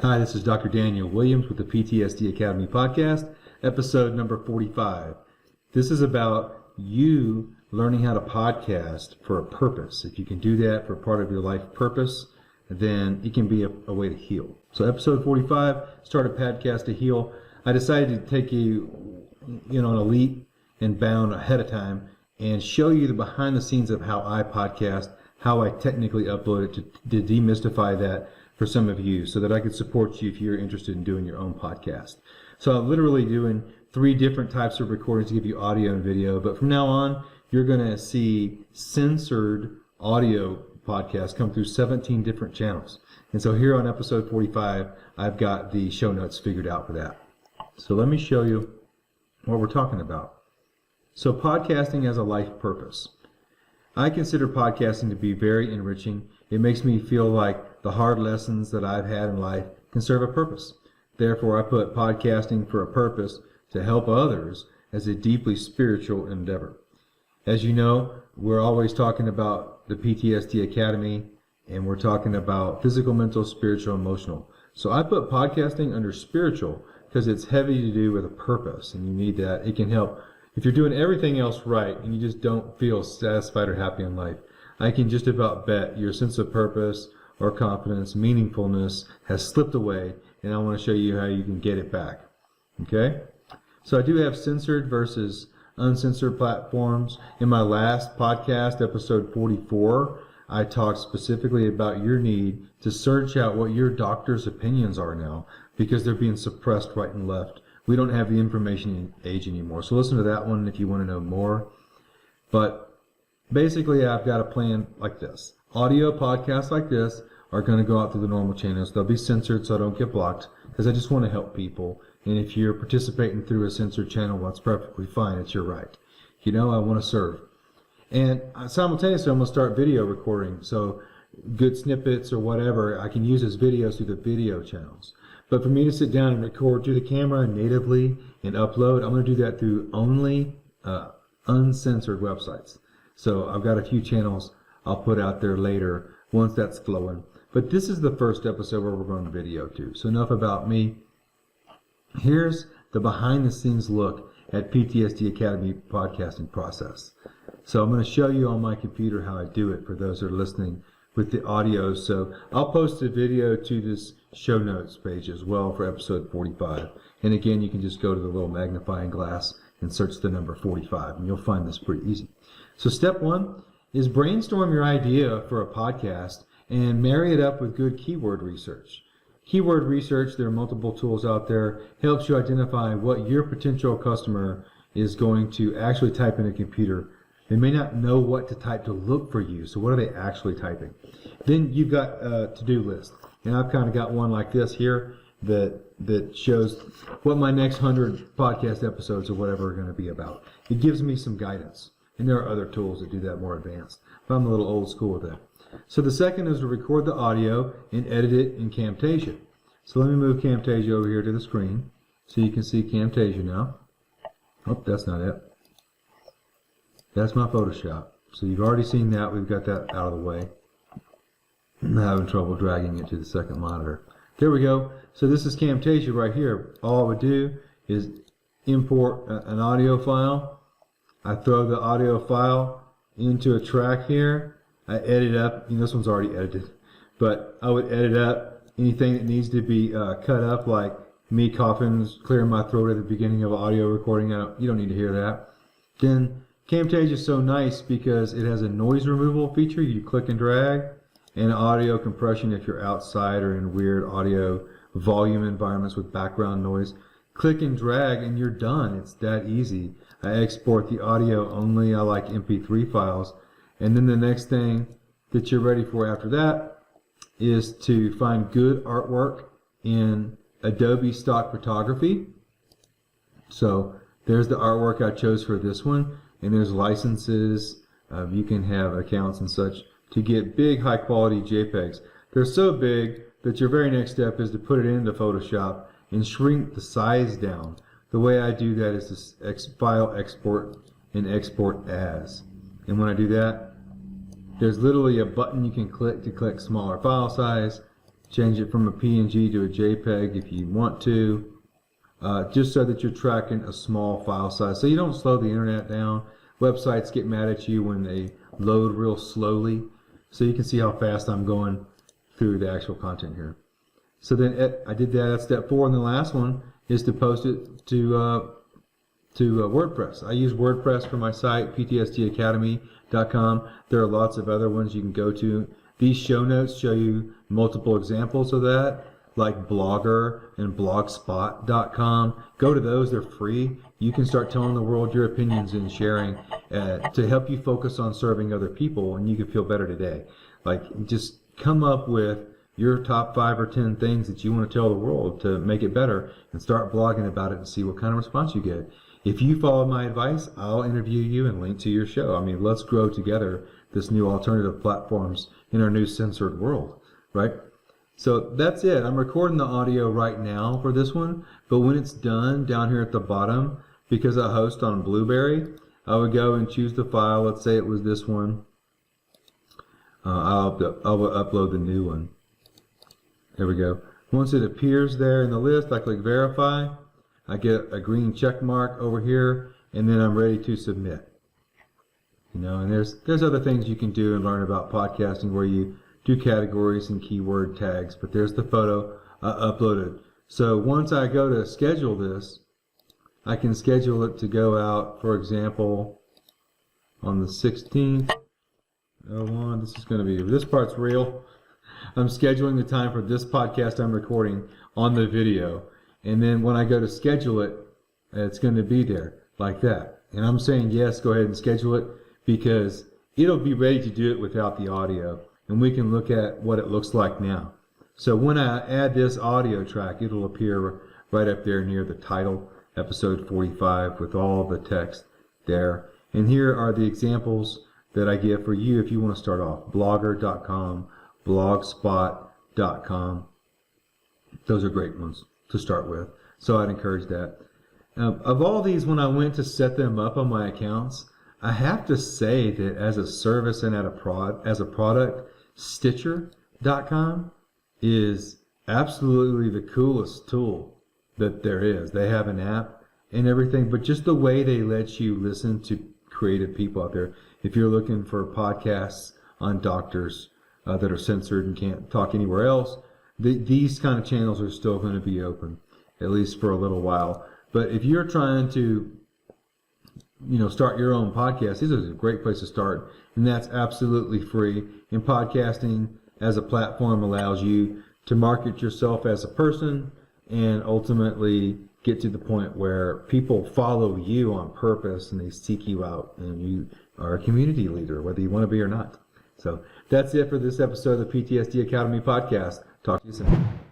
Hi, this is Dr. Daniel Williams with the PTSD Academy podcast, episode number 45. This is about you learning how to podcast for a purpose. If you can do that for part of your life purpose, then it can be a way to heal. So episode 45, start a podcast to heal. I decided to take you, on a leap and bound ahead of time and show you the behind the scenes of how I podcast, how I technically upload it to demystify that for some of you so that I could support you if you're interested in doing your own podcast. So I'm literally doing 3 different types of recordings to give you audio and video, but from now on, you're going to see censored audio podcasts come through 17 different channels. And so here on episode 45, I've got the show notes figured out for that. So let me show you what we're talking about. So podcasting as a life purpose. I consider podcasting to be very enriching. It makes me feel like the hard lessons that I've had in life can serve a purpose. Therefore, I put podcasting for a purpose to help others as a deeply spiritual endeavor. As you know, we're always talking about the PTSD Academy, and we're talking about physical, mental, spiritual, emotional. So I put podcasting under spiritual because it's heavy to do with a purpose, and you need that. It can help. If you're doing everything else right and you just don't feel satisfied or happy in life, I can just about bet your sense of purpose or confidence, meaningfulness has slipped away, and I want to show you how you can get it back. Okay? So I do have censored versus uncensored platforms. In my last podcast, episode 44, I talked specifically about your need to search out what your doctor's opinions are now because they're being suppressed right and left. We don't have the information age anymore. So listen to that one if you want to know more. But basically, I've got a plan like this. Audio podcasts like this are going to go out through the normal channels. They'll be censored so I don't get blocked because I just want to help people. And if you're participating through a censored channel, well, that's perfectly fine. It's your right. I want to serve. And simultaneously, I'm going to start video recording. So good snippets or whatever, I can use as videos through the video channels. But for me to sit down and record through the camera natively and upload, I'm going to do that through only uncensored websites. So I've got a few channels I'll put out there later once that's flowing. But this is the first episode where we're going to video too. So enough about me. Here's the behind the scenes look at PTSD Academy podcasting process. So I'm going to show you on my computer how I do it for those that are listening with the audio. So I'll post a video to this show notes page as well for episode 45. And again, you can just go to the little magnifying glass and search the number 45 and you'll find this pretty easy. So step 1 is brainstorm your idea for a podcast and marry it up with good keyword research. Keyword research, there are multiple tools out there, helps you identify what your potential customer is going to actually type in a computer. They may not know what to type to look for you, so what are they actually typing? Then you've got a to-do list. And I've kind of got one like this here that shows what my next 100 podcast episodes or whatever are going to be about. It gives me some guidance. And there are other tools that do that more advanced. But I'm a little old school with that. So the second is to record the audio and edit it in Camtasia. So let me move Camtasia over here to the screen so you can see Camtasia now. Oh, that's not it. That's my Photoshop. So you've already seen that. We've got that out of the way. I'm having trouble dragging it to the second monitor. There we go. So this is Camtasia right here. All I would do is import an audio file. I throw the audio file into a track here. I edit up. This one's already edited. But I would edit up anything that needs to be cut up, like me coughing, clearing my throat at the beginning of an audio recording. You don't need to hear that. Then Camtasia is so nice because it has a noise removal feature. You click and drag. And audio compression if you're outside or in weird audio volume environments with background noise. Click and drag and you're done. It's that easy. I export the audio only. I like MP3 files. And then the next thing that you're ready for after that is to find good artwork in Adobe Stock Photography. So there's the artwork I chose for this one. And there's licenses. You can have accounts and such to get big, high-quality JPEGs. They're so big that your very next step is to put it into Photoshop and shrink the size down. The way I do that is to file export and export as. And when I do that, there's literally a button you can click to click smaller file size, Change it from a PNG to a JPEG if you want to, just so that you're tracking a small file size. So you don't slow the internet down. Websites get mad at you when they load real slowly. So you can see how fast I'm going through the actual content here. So then I did that. That's step 4. And the last one is to post it to WordPress. I use WordPress for my site, ptsdacademy.com. There are lots of other ones you can go to. These show notes show you multiple examples of that, like Blogger and blogspot.com. Go to those. They're free. You can start telling the world your opinions and sharing to help you focus on serving other people, and you can feel better today. Like, just come up with your top 5 or 10 things that you want to tell the world to make it better, and start blogging about it and see what kind of response you get. If you follow my advice, I'll interview you and link to your show. I mean, let's grow together this new alternative platforms in our new censored world, right? So that's it. I'm recording the audio right now for this one, but when it's done, down here at the bottom, because I host on Blueberry, I would go and choose the file. Let's say it was this one. I'll upload the new one. There we go. Once it appears there in the list, I click verify. I get a green check mark over here, and then I'm ready to submit. You know, and there's other things you can do and learn about podcasting where you do categories and keyword tags, but there's the photo uploaded. So once I go to schedule this, I can schedule it to go out, for example, on the 16th. This is going to be, this part's real. I'm scheduling the time for this podcast I'm recording on the video. And then when I go to schedule it, it's going to be there like that. And I'm saying, yes, go ahead and schedule it, because it'll be ready to do it without the audio. And we can look at what it looks like now. So when I add this audio track, it'll appear right up there near the title, episode 45, with all the text there. And here are the examples that I give for you if you want to start off. Blogger.com, blogspot.com. Those are great ones to start with. So I'd encourage that. Of all these, when I went to set them up on my accounts, I have to say that as a service and as a product, Stitcher.com is absolutely the coolest tool that there is. They have an app and everything, but just the way they let you listen to creative people out there. If you're looking for podcasts on doctors that are censored and can't talk anywhere else, these kind of channels are still going to be open, at least for a little while. But if you're trying to, start your own podcast, this is a great place to start, and that's absolutely free. And podcasting as a platform allows you to market yourself as a person and ultimately get to the point where people follow you on purpose and they seek you out, and you are a community leader, whether you want to be or not. So that's it for this episode of the PTSD Academy podcast. Talk to you soon.